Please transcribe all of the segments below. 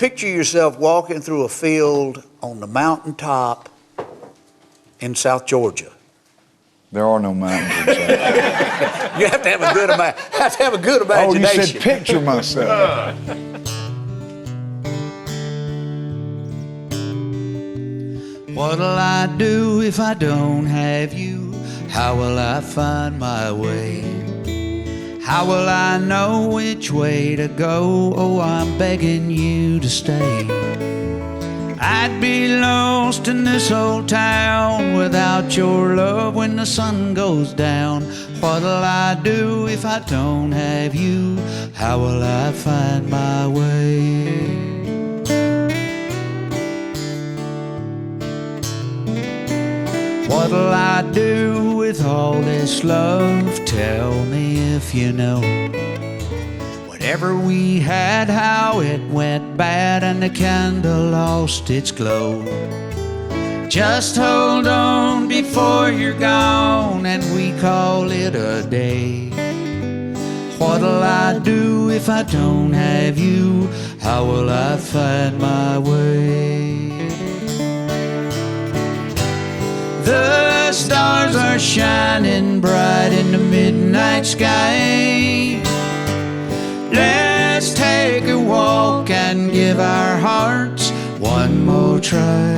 picture yourself walking through a field on the mountaintop in South Georgia. There are no mountains in South. You have to have a good imagination. Oh, you said picture myself. What'll I do if I don't have you? How will I find my way? How will I know which way to go? Oh, I'm begging you to stay. I'd be lost in this old town without your love when the sun goes down. What'll I do if I don't have you? How will I find my way? What'll I do with all this love? Tell me if you know. Whatever we had, how it went bad and the candle lost its glow. Just hold on before you're gone and we call it a day. What'll I do if I don't have you? How will I find my way? The stars are shining bright in the midnight sky. Let's take a walk and give our hearts one more try.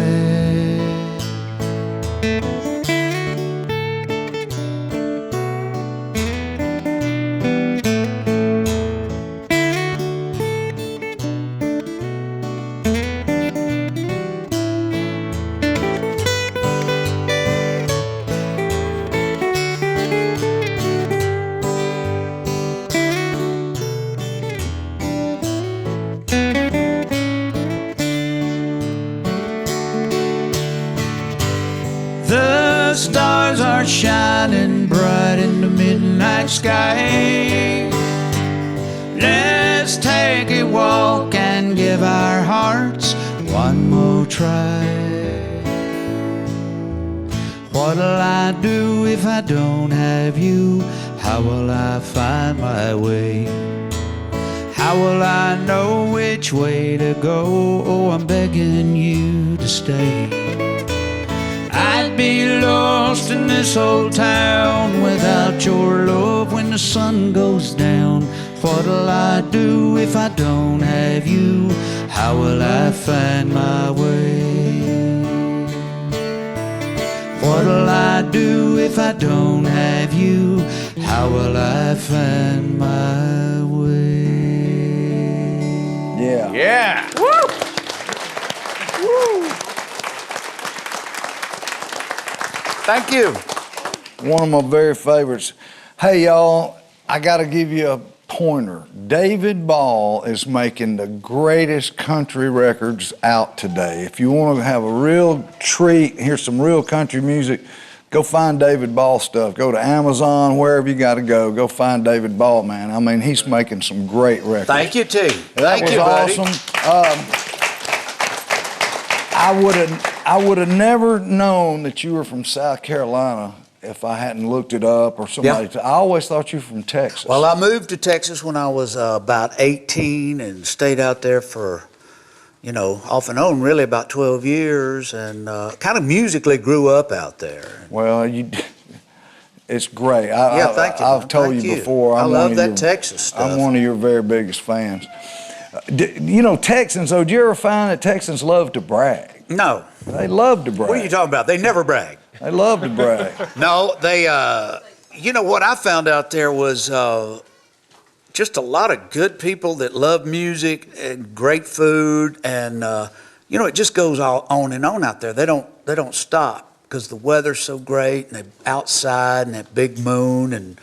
The stars are shining bright in the midnight sky. Let's take a walk and give our hearts one more try. What'll I do if I don't have you? How will I find my way? How will I know which way to go? Oh, I'm begging you to stay. I'd be lost in this old town without your love when the sun goes down. What'll I do if I don't have you? How will I find my way? What'll I do if I don't have you? How will I find my way? Yeah. Yeah. Woo! Woo! Thank you. One of my very favorites. Hey, y'all, I got to give you a pointer. David Ball is making the greatest country records out today. If you want to have a real treat, hear some real country music, go find David Ball stuff. Go to Amazon, wherever you got to go. Go find David Ball, man. I mean, he's making some great records. Thank you, T. That was awesome. I would have never known that you were from South Carolina if I hadn't looked it up or somebody. Yeah. I always thought you were from Texas. Well, I moved to Texas when I was about 18 and stayed out there for, you know, off and on really about 12 years and kind of musically grew up out there. Well, it's great. Thank you. I've told you before. I love that Texas stuff. I'm one of your very biggest fans. You know, Texans, though, do you ever find that Texans love to brag? No. They love to brag. What are you talking about? They never brag. They love to brag. No, they, you know, what I found out there was just a lot of good people that love music and great food. And, you know, it just goes on and on out there. They don't stop because the weather's so great and they're outside and that big moon and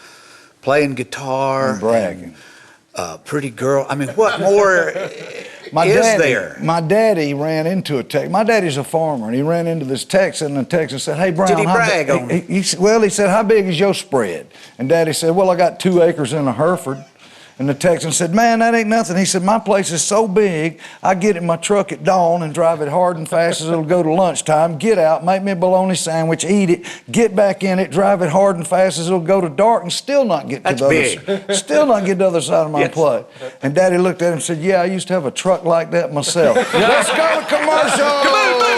playing guitar. And bragging. Pretty girl. I mean, what more is there? My daddy ran into a Texan. My daddy's a farmer, and he ran into this Texan, and the Texan said, "Hey, Brown, did he brag on it? He said, "How big is your spread?" And Daddy said, "Well, I got 2 acres in a Hereford." And the Texan said, man, that ain't nothing. He said, my place is so big, I get in my truck at dawn and drive it hard and fast as it'll go to lunchtime, get out, make me a bologna sandwich, eat it, get back in it, drive it hard and fast as it'll go to dark and still not get to the other, still not get to the other side of my plate. And Daddy looked at him and said, yeah, I used to have a truck like that myself. Let's go to commercial.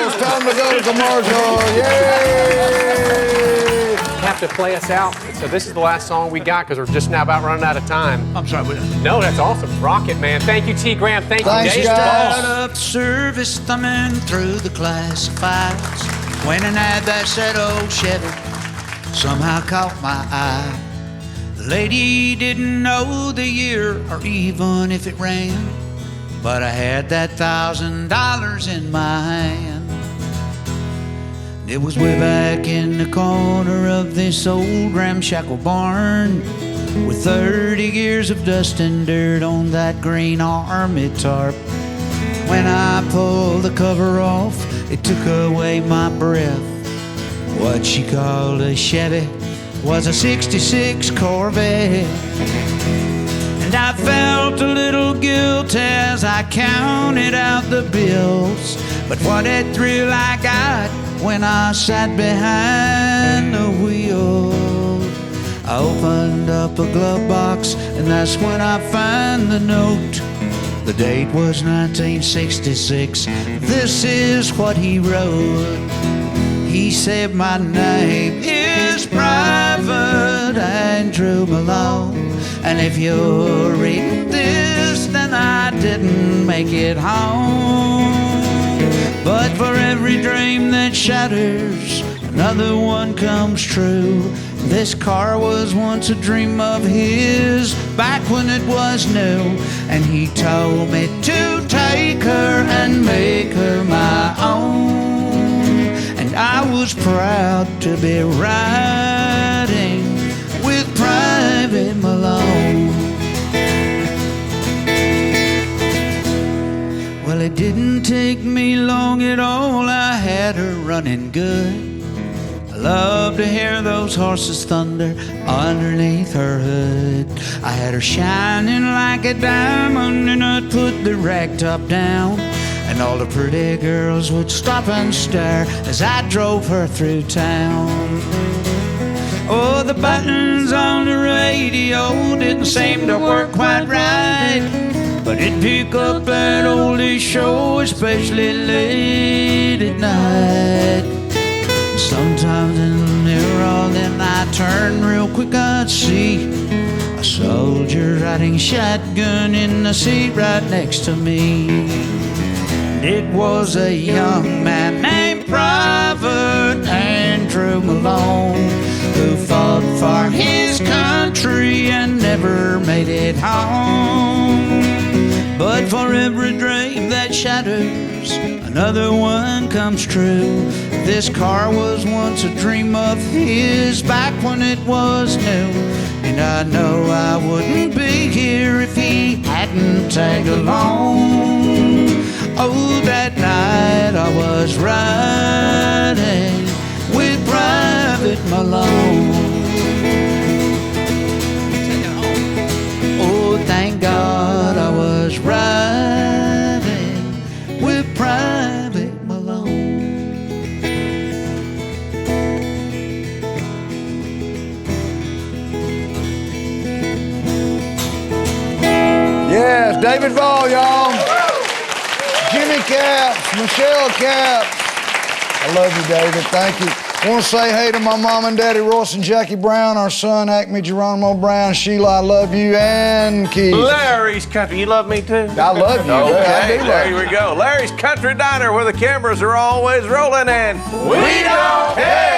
It's time to go to commercial. Yay! Have to play us out. So this is the last song we got because we're just now about running out of time. I'm sorry. No, that's awesome. Rock it, man. Thank you, T. Graham. Thank you, Thanks, Dave. guys. Start up service thumbing through the classifieds. When an ad that said old Chevy somehow caught my eye. The lady didn't know the year or even if it ran, but I had that $1,000 in my hand. It was way back in the corner of this old ramshackle barn with 30 years of dust and dirt on that green army tarp. When I pulled the cover off, it took away my breath. What she called a Chevy was a '66 Corvette. And I felt a little guilt as I counted out the bills. But what a thrill I got when I sat behind the wheel. I opened up a glove box and that's when I found the note. The date was 1966. This is what he wrote. He said, my name is Private Andrew Malone, and if you're reading this, then I didn't make it home. But for every dream that shatters, another one comes true. This car was once a dream of his, back when it was new. And he told me to take her and make her my own. And I was proud to be riding with Private Malone. Well, it didn't take me long at all, I had her running good. I love to hear those horses thunder underneath her hood. I had her shining like a diamond, and I'd put the rag top down, and all the pretty girls would stop and stare as I drove her through town. Oh, the buttons on the radio didn't seem to work quite right, but it'd pick up that oldie show, especially late at night. Sometimes in the mirror, then I turn real quick, I'd see a soldier riding shotgun in the seat right next to me. It was a young man named Private Andrew Malone who fought for his country and never made it home. But for every dream that shatters, another one comes true. This car was once a dream of his, back when it was new. And I know I wouldn't be here if he hadn't tagged along. Oh, that night I was riding with Private Malone. Oh, thank God I was riding with Private Malone. Yes, David Ball, y'all. Jimmy Caps, Michelle Caps. I love you, David. Thank you. I want to say hey to my mom and daddy, Royce and Jackie Brown, our son, Acme Geronimo Brown. Sheila, I love you, and Keith. Larry's Country. You love me too? I love you. Okay, I do there love we go. Larry's Country Diner, where the cameras are always rolling and we don't care.